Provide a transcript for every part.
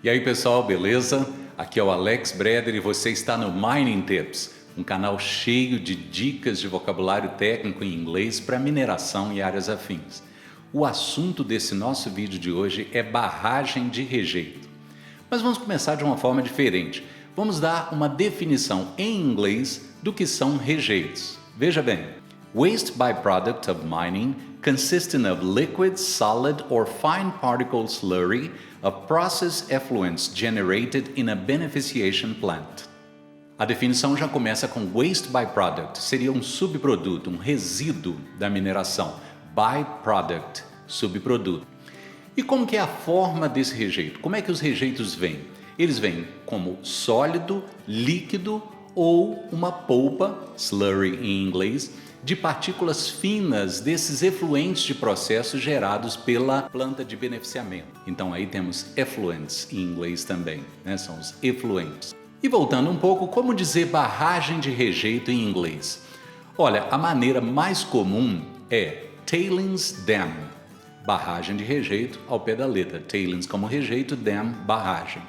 E aí pessoal, beleza? Aqui é o Alex Breder e você está no Mining Tips, um canal cheio de dicas de vocabulário técnico em inglês para mineração e áreas afins. O assunto desse nosso vídeo de hoje é barragem de rejeito. Mas vamos começar de uma forma diferente. Vamos dar uma definição em inglês do que são rejeitos. Veja bem, waste byproduct of mining consisting of liquid, solid or fine particle slurry of process effluents generated in a beneficiation plant. A definição já começa com waste byproduct, seria um subproduto, um resíduo da mineração. Byproduct, subproduto. E como que é a forma desse rejeito? Como é que os rejeitos vêm? Eles vêm como sólido, líquido ou uma polpa, slurry em inglês, de partículas finas desses efluentes de processos gerados pela planta de beneficiamento. Então aí temos effluents em inglês também, né? São os efluentes. E voltando um pouco, como dizer barragem de rejeito em inglês? Olha, a maneira mais comum é tailings dam, barragem de rejeito ao pé da letra, tailings como rejeito, dam, barragem.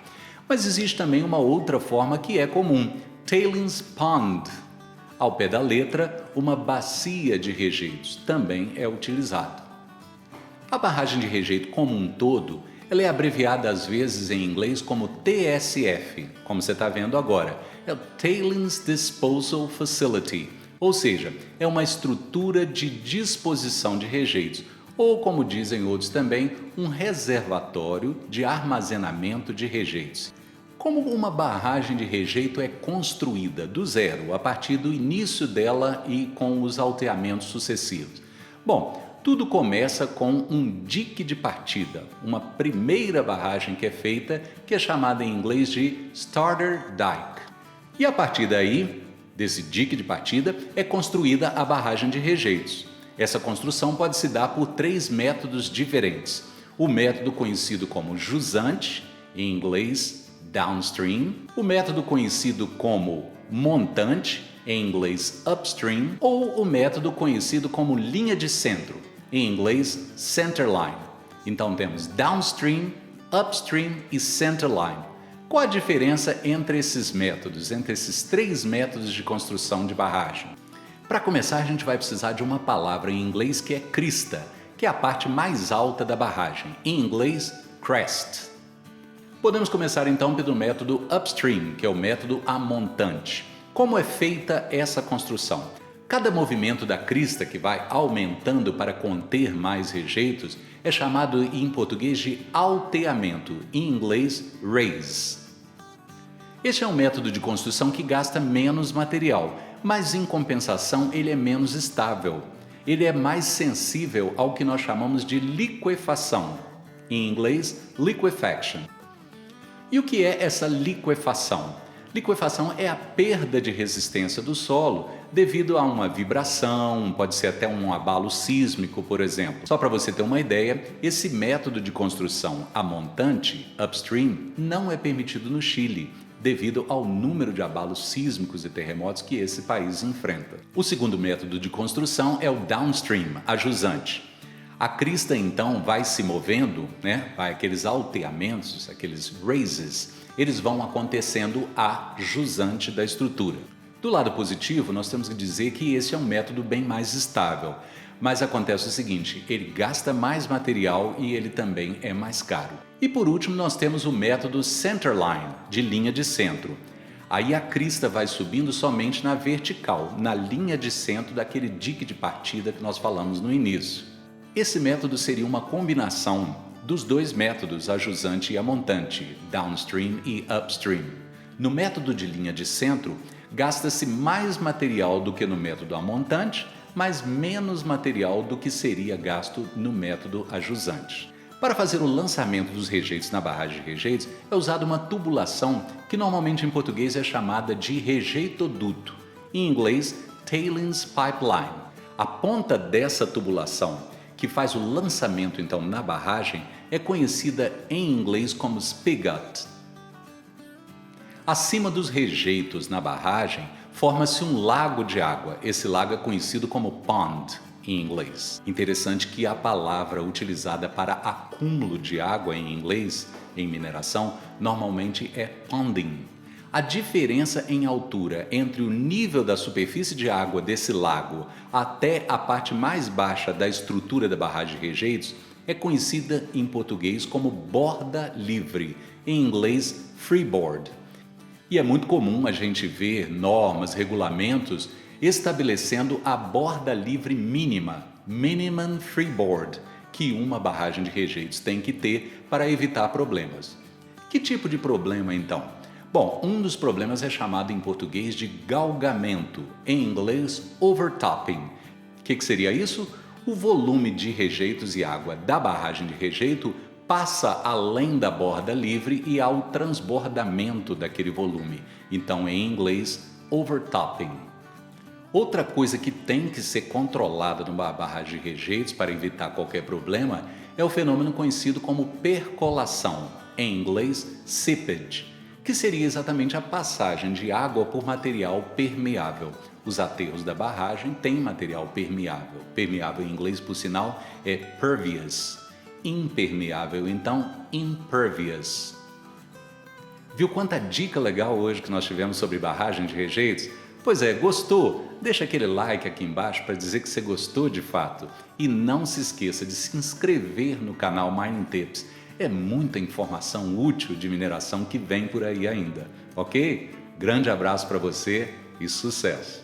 Mas existe também uma outra forma que é comum, tailings pond, ao pé da letra, uma bacia de rejeitos, também é utilizado. A barragem de rejeito como um todo, ela é abreviada às vezes em inglês como TSF, como você está vendo agora, é o Tailings Disposal Facility, ou seja, é uma estrutura de disposição de rejeitos, ou como dizem outros também, um reservatório de armazenamento de rejeitos. Como uma barragem de rejeito é construída do zero, a partir do início dela e com os alteamentos sucessivos? Bom, tudo começa com um dique de partida, uma primeira barragem que é feita, que é chamada em inglês de starter dike. E a partir daí, desse dique de partida, é construída a barragem de rejeitos. Essa construção pode se dar por três métodos diferentes. O método conhecido como jusante, em inglês downstream, o método conhecido como montante, em inglês upstream, ou o método conhecido como linha de centro, em inglês centerline. Então temos downstream, upstream e centerline. Qual a diferença entre esses métodos, entre esses três métodos de construção de barragem? Para começar, a gente vai precisar de uma palavra em inglês que é crista, que é a parte mais alta da barragem, em inglês crest. Podemos começar então pelo método upstream, que é o método amontante. Como é feita essa construção? Cada movimento da crista que vai aumentando para conter mais rejeitos é chamado em português de alteamento, em inglês raise. Este é um método de construção que gasta menos material, mas em compensação ele é menos estável. Ele é mais sensível ao que nós chamamos de liquefação, em inglês liquefaction. E o que é essa liquefação? Liquefação é a perda de resistência do solo devido a uma vibração, pode ser até um abalo sísmico, por exemplo. Só para você ter uma ideia, esse método de construção a montante, upstream, não é permitido no Chile, devido ao número de abalos sísmicos e terremotos que esse país enfrenta. O segundo método de construção é o downstream, a jusante. A crista então vai se movendo, né? Aqueles alteamentos, aqueles raises, eles vão acontecendo a jusante da estrutura. Do lado positivo, nós temos que dizer que esse é um método bem mais estável, mas acontece o seguinte, ele gasta mais material e ele também é mais caro. E por último, nós temos o método centerline, de linha de centro. Aí a crista vai subindo somente na vertical, na linha de centro daquele dique de partida que nós falamos no início. Esse método seria uma combinação dos dois métodos, a jusante e a montante, downstream e upstream. No método de linha de centro, gasta-se mais material do que no método a montante, mas menos material do que seria gasto no método a jusante. Para fazer o lançamento dos rejeitos na barragem de rejeitos, é usada uma tubulação que normalmente em português é chamada de rejeitoduto, em inglês tailings pipeline. A ponta dessa tubulação que faz o lançamento então na barragem, é conhecida em inglês como spigot. Acima dos rejeitos na barragem, forma-se um lago de água. Esse lago é conhecido como pond, em inglês. Interessante que a palavra utilizada para acúmulo de água em inglês, em mineração, normalmente é ponding. A diferença em altura entre o nível da superfície de água desse lago até a parte mais baixa da estrutura da barragem de rejeitos é conhecida em português como borda livre, em inglês freeboard. E é muito comum a gente ver normas, regulamentos estabelecendo a borda livre mínima, minimum freeboard, que uma barragem de rejeitos tem que ter para evitar problemas. Que tipo de problema então? Bom, um dos problemas é chamado em português de galgamento, em inglês overtopping. O que seria isso? O volume de rejeitos e água da barragem de rejeito passa além da borda livre e há o transbordamento daquele volume. Então, em inglês, overtopping. Outra coisa que tem que ser controlada numa barragem de rejeitos para evitar qualquer problema é o fenômeno conhecido como percolação, em inglês, seepage, que seria exatamente a passagem de água por material permeável. Os aterros da barragem têm material permeável. Permeável em inglês, por sinal, é pervious. Impermeável, então, impervious. Viu quanta dica legal hoje que nós tivemos sobre barragem de rejeitos? Pois é, gostou? Deixa aquele like aqui embaixo para dizer que você gostou de fato. E não se esqueça de se inscrever no canal Mining Tips. É muita informação útil de mineração que vem por aí ainda, ok? Grande abraço para você e sucesso!